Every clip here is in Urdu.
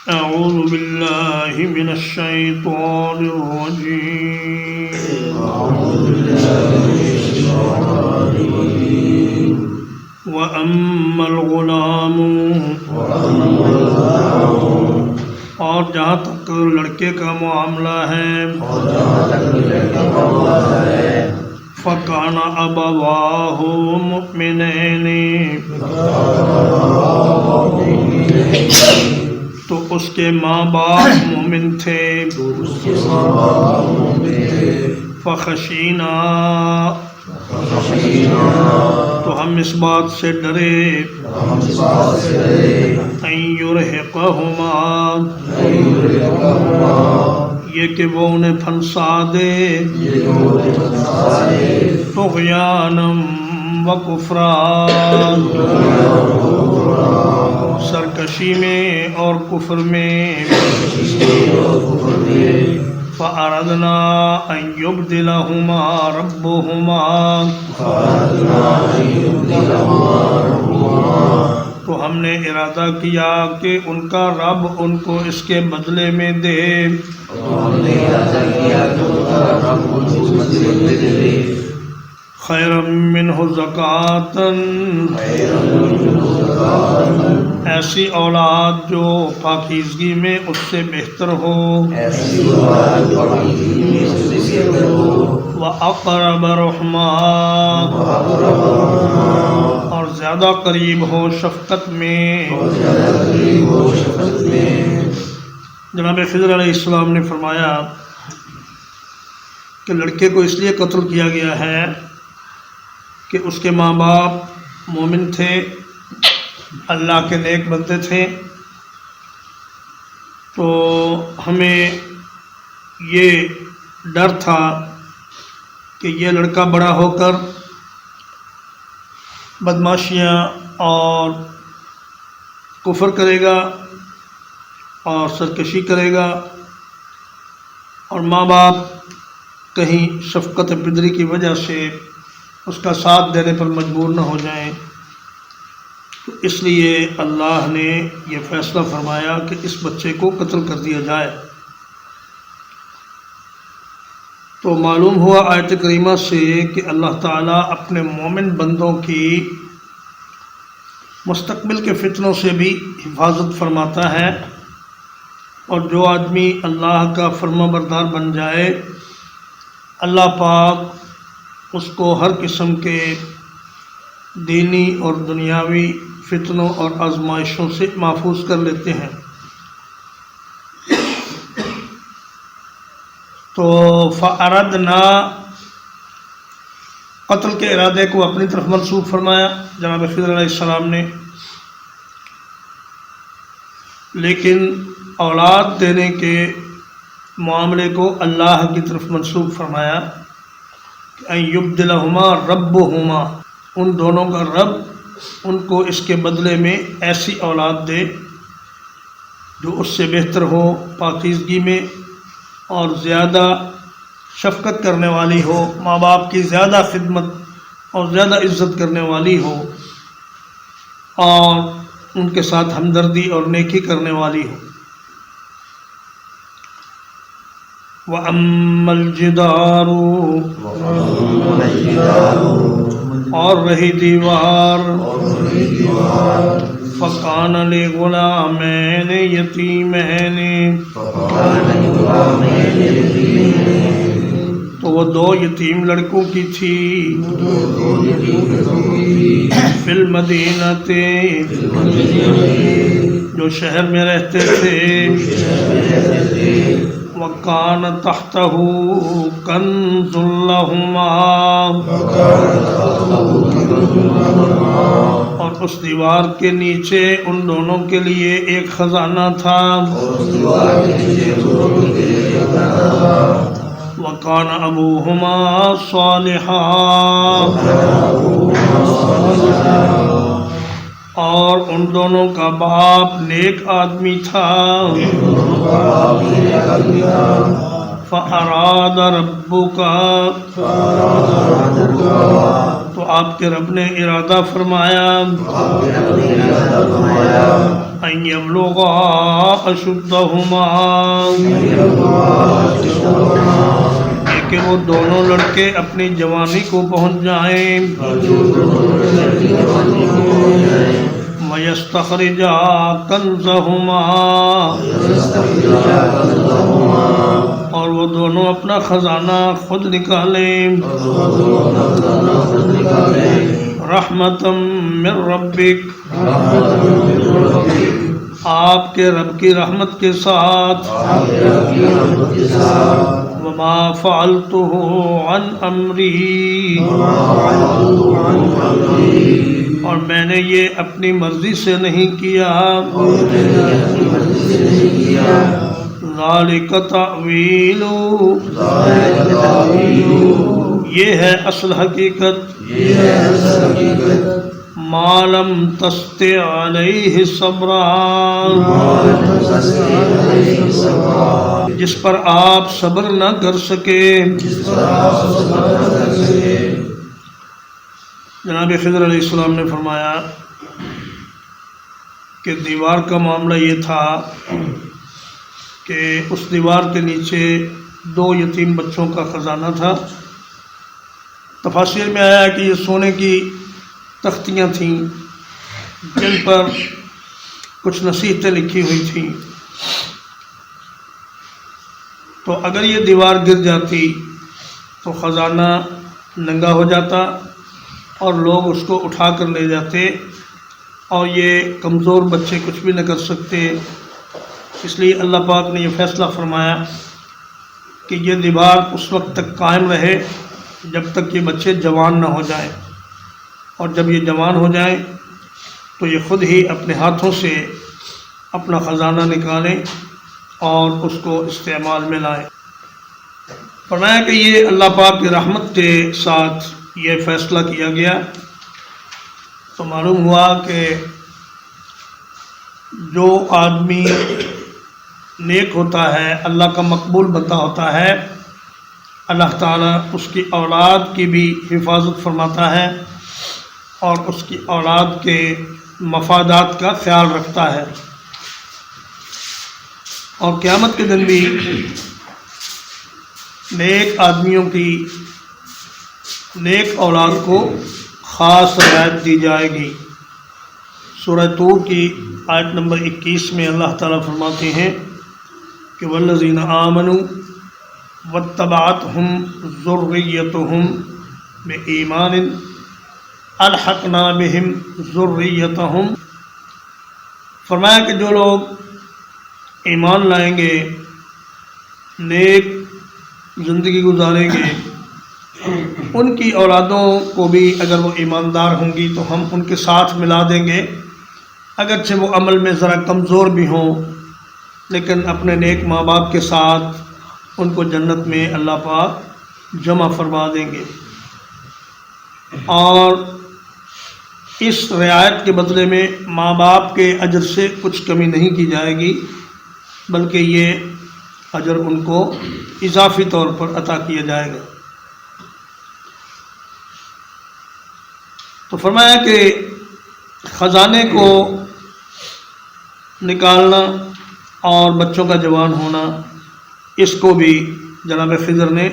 أعوذ بالله من الشيطان الرجيم. وأما الغلام، اور جہاں تک لڑکے کا معاملہ ہے، فَكَانَ أَبَوَاهُ مُؤْمِنَيْنِ، تو اس کے ماں باپ مومن تھے. فَخَشِينَا، تو ہم اس بات سے ڈرے، أَن يُرْهِقَهُمَا، یہ کہ وہ انہیں پھنسا دے، طغیانا وکفرا، سرکشی میں اور کفر میں. فَأَرَدْنَا أَن يُبْدِلَهُمَا رَبُّهُمَا، تو ہم نے ارادہ کیا کہ ان کا رب ان کو اس کے بدلے میں دے. خیرا منہ زکاۃ، ایسی اولاد جو پاکیزگی میں اس سے بہتر ہو. وَأَقْرَبَ رُحْمًا، اور زیادہ قریب ہو شفقت میں. جناب خضر علیہ السلام نے فرمایا کہ لڑکے کو اس لیے قتل کیا گیا ہے کہ اس کے ماں باپ مومن تھے، اللہ کے نیک بندے تھے. تو ہمیں یہ ڈر تھا کہ یہ لڑکا بڑا ہو کر بدماشیاں اور کفر کرے گا اور سرکشی کرے گا، اور ماں باپ کہیں شفقت پدری کی وجہ سے اس کا ساتھ دینے پر مجبور نہ ہو جائیں. تو اس لیے اللہ نے یہ فیصلہ فرمایا کہ اس بچے کو قتل کر دیا جائے. تو معلوم ہوا آیت کریمہ سے کہ اللہ تعالیٰ اپنے مومن بندوں کی مستقبل کے فتنوں سے بھی حفاظت فرماتا ہے، اور جو آدمی اللہ کا فرما بردار بن جائے، اللہ پاک اس کو ہر قسم کے دینی اور دنیاوی فتنوں اور آزمائشوں سے محفوظ کر لیتے ہیں. تو فَأَرَدْنَا، قتل کے ارادے کو اپنی طرف منسوب فرمایا جناب خضر علیہ السلام نے، لیکن اولاد دینے کے معاملے کو اللہ کی طرف منسوب فرمایا کہ ان یبدلہما ربہما، ان دونوں کا رب ان کو اس کے بدلے میں ایسی اولاد دے جو اس سے بہتر ہو پاکیزگی میں، اور زیادہ شفقت کرنے والی ہو، ماں باپ کی زیادہ خدمت اور زیادہ عزت کرنے والی ہو، اور ان کے ساتھ ہمدردی اور نیکی کرنے والی ہو. وَأَمَّا الْجِدَارُ، اور رہی دیوار، فَكَانَ لِغُلَامَيْنِ يَتِيمَيْنِ، تو وہ دو یتیم لڑکوں کی تھی. فِي الْمَدِينَةِ، جو شہر میں رہتے تھے. وَكَانَ تَحْتَهُ كَنْزٌ لَهُمَا، اور اس دیوار کے نیچے ان دونوں کے لیے ایک خزانہ تھا. وَكَانَ أَبُوهُمَا صَالِحًا، اور ان دونوں کا باپ نیک آدمی تھا. فَأَرَادَ رَبُّكَ، تو آپ کے رب نے ارادہ فرمایا ان یبلغا اشدہما کہ وہ دونوں لڑکے اپنی جوانی کو پہنچ جائیں وَيَسْتَخْرِجَا كَنْزَهُمَا اور وہ دونوں اپنا خزانہ خود نکالیں رحمتاً من ربک آپ کے رب کی رحمت کے ساتھ وما فعلته عن امری اور میں نے یہ اپنی مرضی سے نہیں کیا ذالک تأویل یہ ہے اصل حقیقت ما لم تستطع علیہ صبرا جس پر آپ صبر نہ کر سکے جناب خضر علیہ السلام نے فرمایا کہ دیوار کا معاملہ یہ تھا کہ اس دیوار کے نیچے 2 یتیم بچوں کا خزانہ تھا تفاسیر میں آیا کہ یہ سونے کی تختیاں تھیں جن پر کچھ نصیحتیں لکھی ہوئی تھیں تو اگر یہ دیوار گر جاتی تو خزانہ ننگا ہو جاتا اور لوگ اس کو اٹھا کر لے جاتے اور یہ کمزور بچے کچھ بھی نہ کر سکتے اس لیے اللہ پاک نے یہ فیصلہ فرمایا کہ یہ دیوار اس وقت تک قائم رہے جب تک یہ بچے جوان نہ ہو جائیں اور جب یہ جوان ہو جائیں تو یہ خود ہی اپنے ہاتھوں سے اپنا خزانہ نکالیں اور اس کو استعمال میں لائیں فرمایا کہ یہ اللہ پاک کی رحمت کے ساتھ یہ فیصلہ کیا گیا تو معلوم ہوا کہ جو آدمی نیک ہوتا ہے اللہ کا مقبول بندہ ہوتا ہے اللہ تعالیٰ اس کی اولاد کی بھی حفاظت فرماتا ہے اور اس کی اولاد کے مفادات کا خیال رکھتا ہے اور قیامت کے دن بھی نیک آدمیوں کی نیک اولاد کو خاص رعایت دی جائے گی سورہ طور کی آیت نمبر 21 میں اللہ تعالیٰ فرماتے ہیں کہ والذین آمنوا واتبعتهم ذریتهم بإیمان الحقنا بهم ذریتهم فرمایا کہ جو لوگ ایمان لائیں گے نیک زندگی گزاریں گے ان کی اولادوں کو بھی اگر وہ ایماندار ہوں گی تو ہم ان کے ساتھ ملا دیں گے اگرچہ وہ عمل میں ذرا کمزور بھی ہوں لیکن اپنے نیک ماں باپ کے ساتھ ان کو جنت میں اللہ پاک جمع فرما دیں گے اور اس رعایت کے بدلے میں ماں باپ کے اجر سے کچھ کمی نہیں کی جائے گی بلکہ یہ اجر ان کو اضافی طور پر عطا کیا جائے گا تو فرمایا کہ خزانے کو نکالنا اور بچوں کا جوان ہونا اس کو بھی جناب خضر نے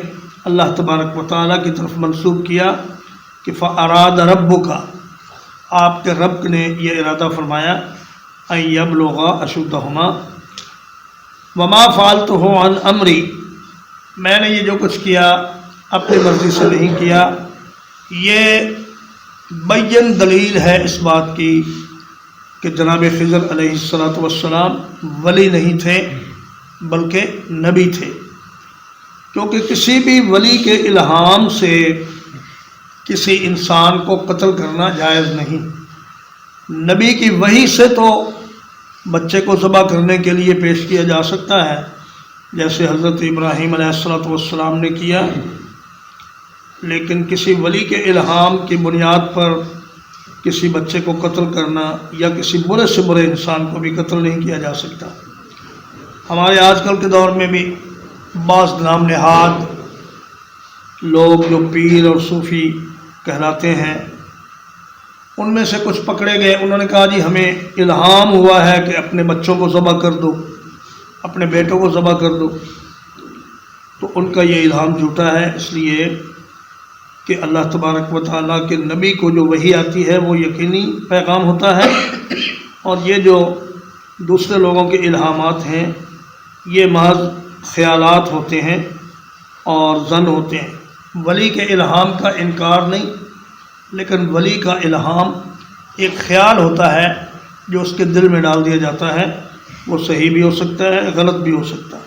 اللہ تبارک و تعالیٰ کی طرف منسوب کیا کہ فَأَرَادَ رَبُّكَ آپ کے رب نے یہ ارادہ فرمایا أَن يَبْلُغَا أَشُدَّهُمَا وَمَا فَعَلْتُهُ عَنْ أَمْرِي میں نے یہ جو کچھ کیا اپنی مرضی سے نہیں کیا یہ بین دلیل ہے اس بات کی کہ جناب خضر علیہ السلام ولی نہیں تھے بلکہ نبی تھے کیونکہ کسی بھی ولی کے الہام سے کسی انسان کو قتل کرنا جائز نہیں نبی کی وحی سے تو بچے کو ذبح کرنے کے لیے پیش کیا جا سکتا ہے جیسے حضرت ابراہیم علیہ السلام نے کیا لیکن کسی ولی کے الہام کی بنیاد پر کسی بچے کو قتل کرنا یا کسی برے سے برے انسان کو بھی قتل نہیں کیا جا سکتا ہمارے آج کل کے دور میں بھی بعض نام نہاد لوگ جو پیر اور صوفی کہلاتے ہیں، ان میں سے کچھ پکڑے گئے. انہوں نے کہا جی ہمیں الہام ہوا ہے کہ اپنے بچوں کو ذبح کر دو، اپنے بیٹوں کو ذبح کر دو. تو ان کا یہ الہام جھوٹا ہے، اس لیے کہ اللہ تبارک و تعالیٰ کے نبی کو جو وحی آتی ہے وہ یقینی پیغام ہوتا ہے، اور یہ جو دوسرے لوگوں کے الہامات ہیں یہ محض خیالات ہوتے ہیں اور ظن ہوتے ہیں. ولی کے الہام کا انکار نہیں، لیکن ولی کا الہام ایک خیال ہوتا ہے جو اس کے دل میں ڈال دیا جاتا ہے، وہ صحیح بھی ہو سکتا ہے، غلط بھی ہو سکتا ہے.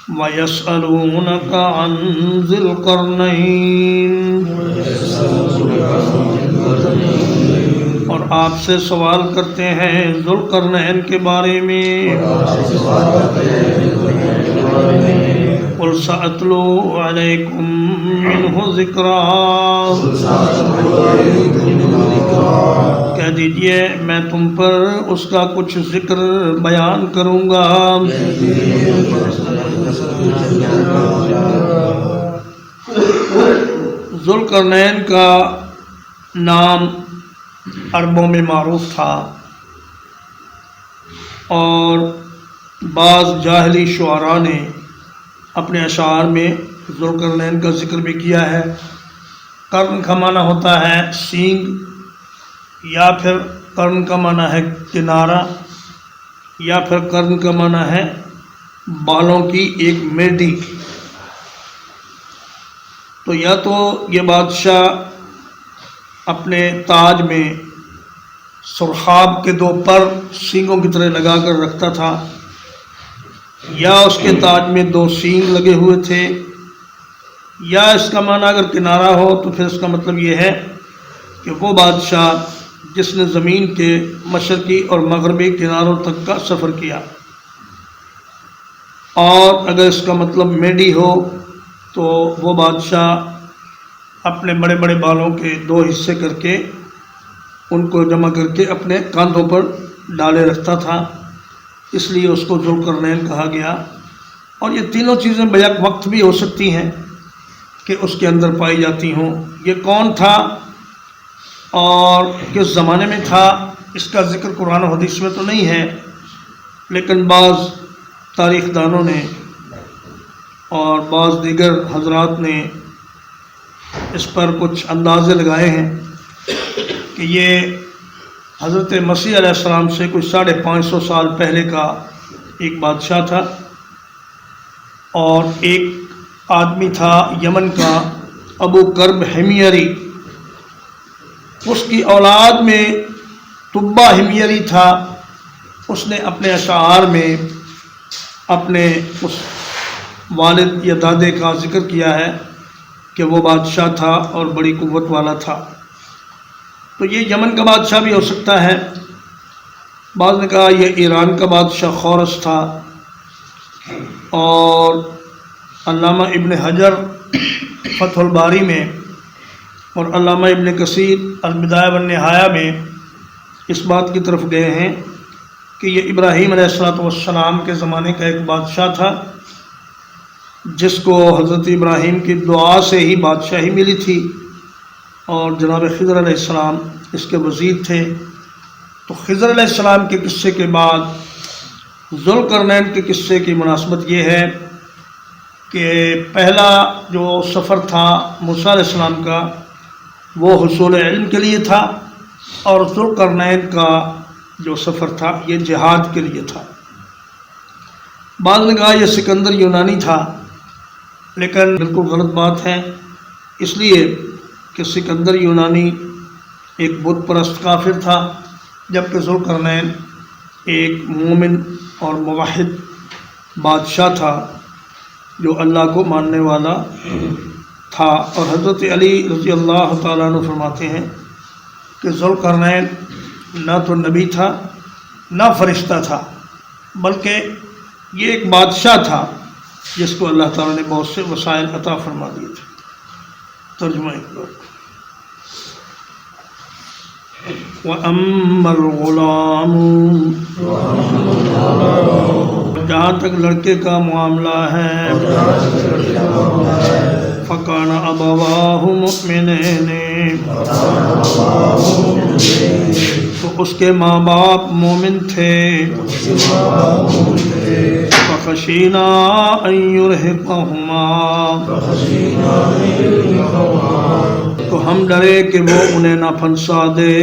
وَيَسْأَلُونَكَ عَنْ ذِي الْقَرْنَيْنِ، اور آپ سے سوال کرتے ہیں ذو القرنین کے بارے میں. قُلْ سَأَتْلُو عَلَيْكُمْ مِنْهُ ذِكْرًا، کہہ دیجئے میں تم پر اس کا کچھ ذکر بیان کروں گا. ذو القرنین کا نام عربوں میں معروف تھا، اور بعض جاہلی شعراء نے اپنے اشعار میں ذو القرنین کا ذکر بھی کیا ہے. قرن کا معنی ہوتا ہے سینگ، یا پھر قرن کا معنی ہے کنارہ، یا پھر قرن کا معنی ہے بالوں کی ایک میڈی. تو یا تو یہ بادشاہ اپنے تاج میں سرخاب کے 2 پر سینگوں کی طرح لگا کر رکھتا تھا، یا اس کے تاج میں 2 سینگ لگے ہوئے تھے، یا اس کا معنی اگر کنارہ ہو تو پھر اس کا مطلب یہ ہے کہ وہ بادشاہ جس نے زمین کے مشرقی اور مغربی کناروں تک کا سفر کیا. اور اگر اس کا مطلب میڈی ہو تو وہ بادشاہ اپنے بڑے بڑے بالوں کے 2 حصے کر کے ان کو جمع کر کے اپنے کاندھوں پر ڈالے رکھتا تھا، اس لیے اس کو ذو القرنین کہا گیا. اور یہ تینوں چیزیں بیک وقت بھی ہو سکتی ہیں کہ اس کے اندر پائی جاتی ہوں. یہ کون تھا اور کس زمانے میں تھا اس کا ذکر قرآن و حدیث میں تو نہیں ہے، لیکن بعض تاریخ دانوں نے اور بعض دیگر حضرات نے اس پر کچھ اندازے لگائے ہیں کہ یہ حضرت مسیح علیہ السلام سے کوئی 550 سال پہلے کا ایک بادشاہ تھا، اور ایک آدمی تھا یمن کا ابو کرب حمیری، اس کی اولاد میں طبہ حمیری تھا. اس نے اپنے اشعار میں اپنے اس والد یا دادے کا ذکر کیا ہے کہ وہ بادشاہ تھا اور بڑی قوت والا تھا. تو یہ یمن کا بادشاہ بھی ہو سکتا ہے. بعض نے کہا یہ ایران کا بادشاہ خورس تھا. اور علامہ ابن حجر فتح الباری میں اور علامہ ابن کثیر البدایہ والنہایہ میں اس بات کی طرف گئے ہیں کہ یہ ابراہیم علیہ السلام کے زمانے کا ایک بادشاہ تھا جس کو حضرت ابراہیم کی دعا سے ہی بادشاہی ملی تھی، اور جناب خضر علیہ السلام اس کے وزیر تھے. تو خضر علیہ السلام کے قصے کے بعد ذو القرنین کے قصے کی مناسبت یہ ہے کہ پہلا جو سفر تھا موسیٰ علیہ السلام کا وہ حصول علم کے لیے تھا، اور ذو القرنین کا جو سفر تھا یہ جہاد کے لیے تھا. بعض نے کہا یہ سکندر یونانی تھا، لیکن بالکل غلط بات ہے، اس لیے کہ سکندر یونانی ایک بت پرست کافر تھا، جبکہ ذو القرنین ایک مومن اور موحد بادشاہ تھا جو اللہ کو ماننے والا تھا. اور حضرت علی رضی اللہ تعالیٰ عنہ فرماتے ہیں کہ ذو القرنین نہ تو نبی تھا نہ فرشتہ تھا، بلکہ یہ ایک بادشاہ تھا جس کو اللہ تعالیٰ نے بہت سے وسائل عطا فرما دیے تھے. ترجمہ وَأَمَّا الْغُلَامُ، جہاں تک لڑکے کا معاملہ ہے، فکان ابواہ مؤمنین، تو اس کے ماں باپ مومن تھے، فخشینا ان یرہقہما، تو ہم ڈرے کہ وہ انہیں نہ پھنسا دے،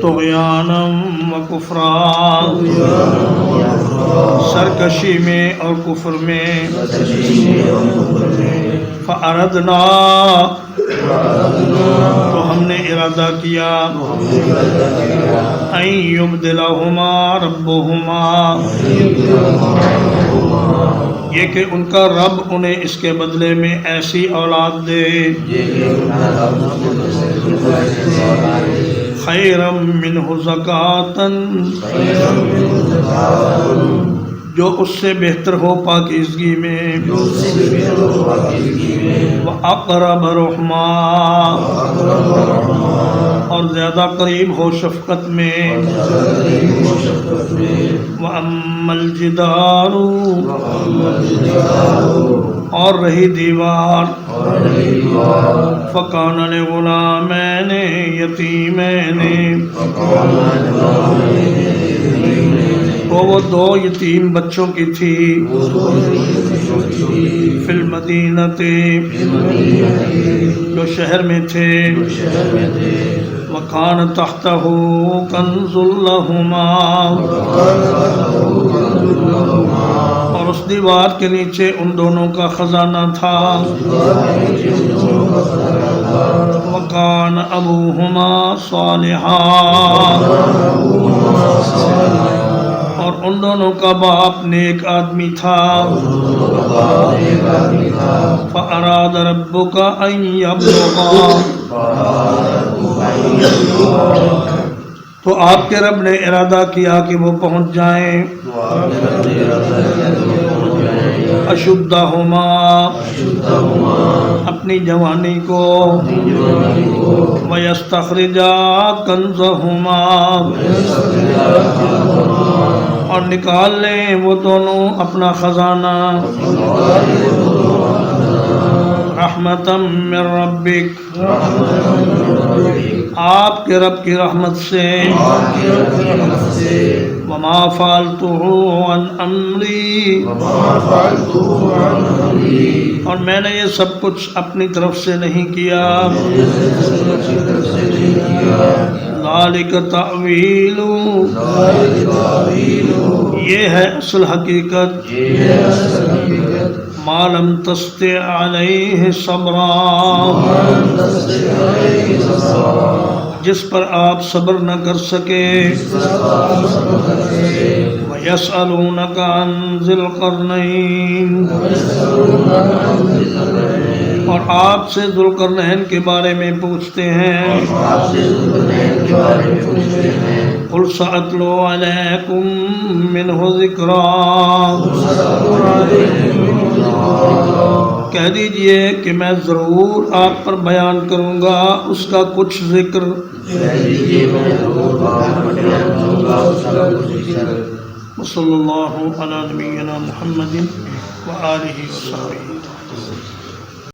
طغیانا و کفرا، سرکشی میں اور کفر میں، فأردنا، تو ہم نے ارادہ کیا، ان یبدلہما ربہما، یہ کہ ان کا رب انہیں اس کے بدلے میں ایسی اولاد دے، خیرا منہ زکاۃً، جو اس سے بہتر ہو پاکیزگی میں، وَأَقْرَبَ رُحْمًا، اور زیادہ قریب ہو شفقت میں، وَأَمَّا الْجِدَارُ، اور رہی دیوار، فَكَانَ لِغُلَامَيْنِ يَتِيمَيْنِ، تو وہ دو یتیم بچوں کی تھی، فی المدینۃ، جو شہر میں تھے، وَكَانَ تَحْتَهُ كَنْزٌ لَهُمَا، اور اس دیوار کے نیچے ان دونوں کا خزانہ تھا، وَكَانَ أَبُوهُمَا صَالِحًا، اور ان دونوں کا باپ نیک آدمی تھا، فَأَرَادَ رَبُّكَ أَن يَبْلُغَا، تو آپ کے رب نے ارادہ کیا کہ وہ پہنچ جائیں، اشدہما، اپنی جوانی کو، ویستخرجا کنزہما، اور نکال لیں وہ دونوں اپنا خزانہ، رحمتاً من ربک، آپ کے رب کی رحمت سے، وما فعلتہ عن امری، اور میں نے یہ سب کچھ اپنی طرف سے نہیں کیا، ذالک تأویل، یہ ہے اصل حقیقت، ما لم تستطع علیہ صبرا، جس پر آپ صبر نہ کر سکے، وَيَسْأَلُونَكَ عَنْ ذِي الْقَرْنَيْنِ، اور آپ سے ذوالقرنین کے بارے میں پوچھتے ہیں، قُلْ سَأَتْلُو عَلَيْكُمْ مِنْهُ ذِكْرًا، کہہ دیجئے کہ میں ضرور آپ پر بیان کروں گا اس کا کچھ ذکر، وصلی اللہ علی نبینا محمد وآلہ وصحبہ۔